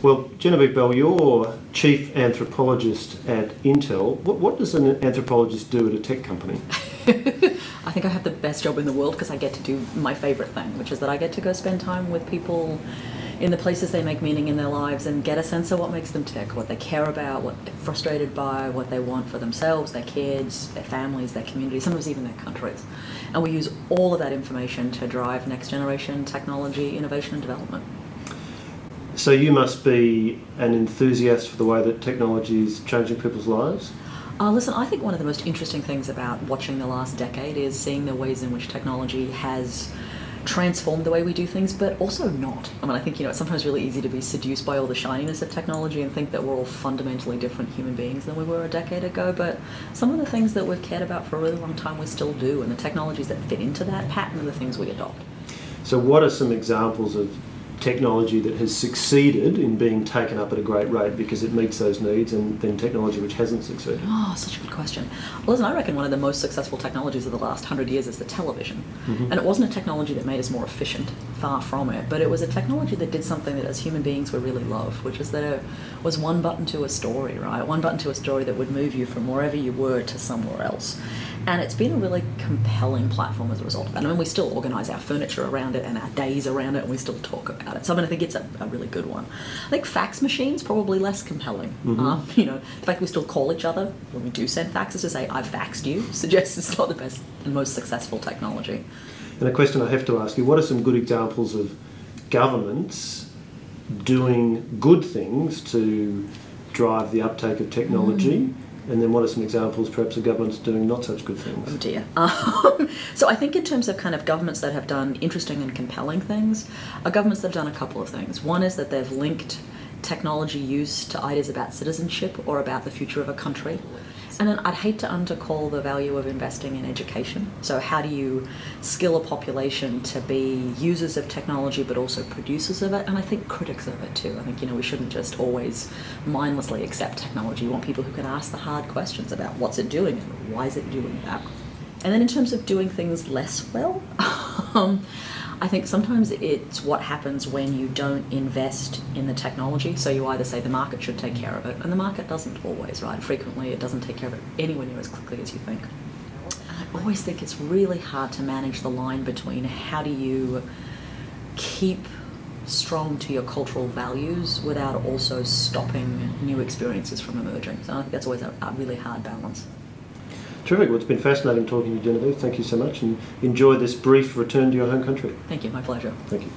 Well, Genevieve Bell, you're chief anthropologist at Intel. What does an anthropologist do at a tech company? I think I have the best job in the world because I get to do my favourite thing, which is that I get to go spend time with people in the places they make meaning in their lives and get a sense of what makes them tick, what they care about, what they're frustrated by, what they want for themselves, their kids, their families, their communities, sometimes even their countries. And we use all of that information to drive next generation technology, innovation and development. So you must be an enthusiast for the way that technology is changing people's lives? Listen, I think one of the most interesting things about watching the last decade is seeing the ways in which technology has transformed the way we do things, but also not. I mean, I think, it's sometimes really easy to be seduced by all the shininess of technology and think that we're all fundamentally different human beings than we were a decade ago, but some of the things that we've cared about for a really long time we still do, and the technologies that fit into that pattern are the things we adopt. So what are some examples of technology that has succeeded in being taken up at a great rate because it meets those needs, and then technology which hasn't succeeded? Oh, such a good question. Well, listen, I reckon one of the most successful technologies of the last 100 years is the television. And it wasn't a technology that made us more efficient, far from it, but it was a technology that did something that as human beings we really love, which is that it was one button to a story, right? One button to a story that would move you from wherever you were to somewhere else. And it's been a really compelling platform as a result of that. I mean, we still organise our furniture around it and our days around it, and we still talk about it. So I think it's a really good one. I think fax machines probably less compelling. The fact we still call each other when we do send faxes to say, I've faxed you, suggests it's not the best and most successful technology. And a question I have to ask you, what are some good examples of governments doing good things to drive the uptake of technology? And then what are some examples perhaps of governments doing not such good things? Oh dear. So I think in terms of kind of governments that have done interesting and compelling things, are governments that have done a couple of things. One is that they've linked technology use to ideas about citizenship or about the future of a country. And then I'd hate to undercall the value of investing in education. So how do you skill a population to be users of technology but also producers of it, and I think critics of it too. I think, we shouldn't just always mindlessly accept technology. You want people who can ask the hard questions about what's it doing and why is it doing that. And then in terms of doing things less well, I think sometimes it's what happens when you don't invest in the technology. So you either say the market should take care of it, and the market doesn't always, right? Frequently it doesn't take care of it anywhere near as quickly as you think. And I always think it's really hard to manage the line between how do you keep strong to your cultural values without also stopping new experiences from emerging. So I think that's always a really hard balance. Terrific. Well, it's been fascinating talking to you, Genevieve. Thank you so much, and enjoy this brief return to your home country. Thank you. My pleasure. Thank you.